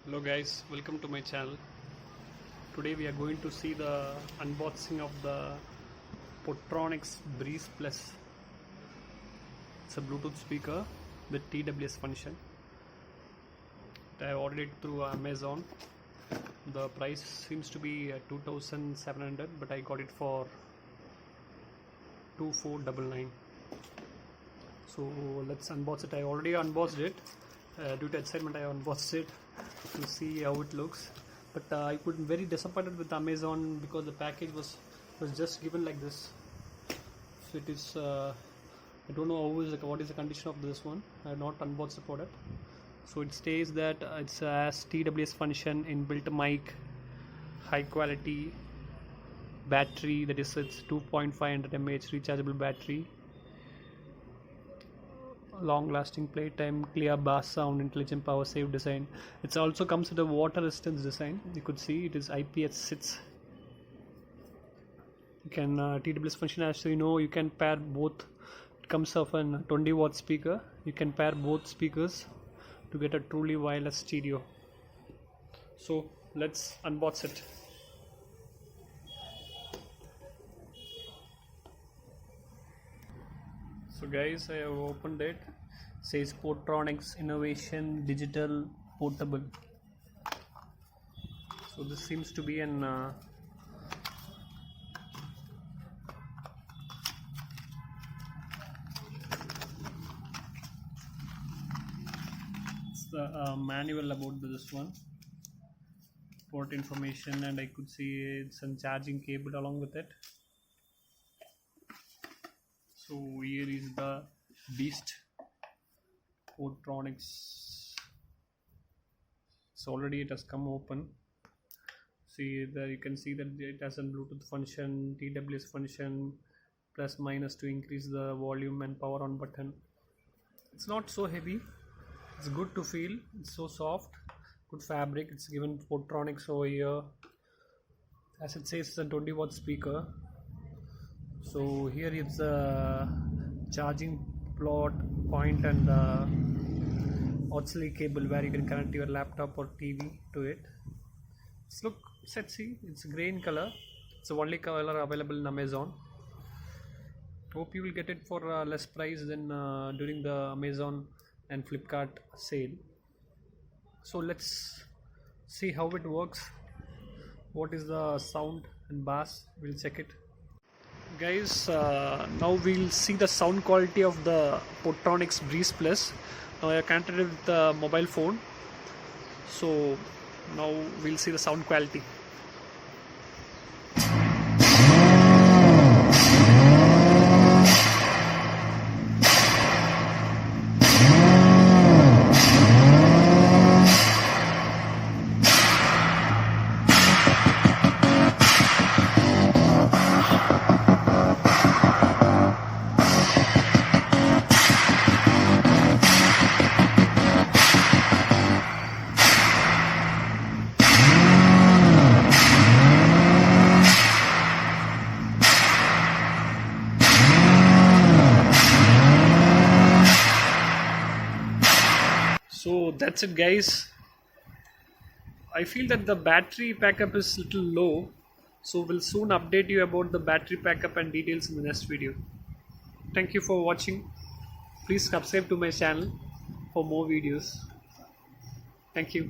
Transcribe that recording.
Hello guys, welcome to my channel. Today we are going to see the unboxing of the Potronics Breeze Plus. It's a Bluetooth speaker with TWS function. I ordered it through Amazon. The price seems to be 2,700, but I got it for 2,499. So let's unbox it. I already unboxed it. Due to excitement I unboxed it to see how it looks, but I could very disappointed with Amazon because the package was just given like this. So it is I don't know what is the condition of this one. I have not unboxed the product. So it states that it's has TWS function, inbuilt mic, high quality battery, that is it's 2.500 mAh rechargeable battery, long lasting playtime, clear bass sound, intelligent power save design. It also comes with a water resistance design. You could see it is IPX6. You can TWS function, as you know, you can pair both. It comes off a 20-watt speaker. You can pair both speakers to get a truly wireless stereo. So let's unbox it. So guys, I have opened it. Says Potronics Innovation Digital Portable. So this seems to be an it's the manual about this one. Port information, and I could see it's a charging cable along with it. So here is the beast Potronics. So already it has come open. See there, you can see that it has a Bluetooth function, TWS function, plus minus to increase the volume and power on button. It's not so heavy. It's good to feel. It's so soft. Good fabric. It's given Potronics over here. As it says, it's a 20-watt speaker. So here is the charging plot point and the auxiliary cable where you can connect your laptop or TV to it. It's look sexy. It's grey in color. It's the only color available in Amazon. Hope you will get it for less price than during the Amazon and Flipkart sale. So let's see how it works. What is the sound and bass? We'll check it. Guys, now we'll see the sound quality of the Potronics Breeze Plus. Now I connected it with the mobile phone, so now we'll see the sound quality. So that's it guys. I feel that the battery backup is little low, so we'll soon update you about the battery backup and details in the next video. Thank you for watching. Please subscribe to my channel for more videos. Thank you.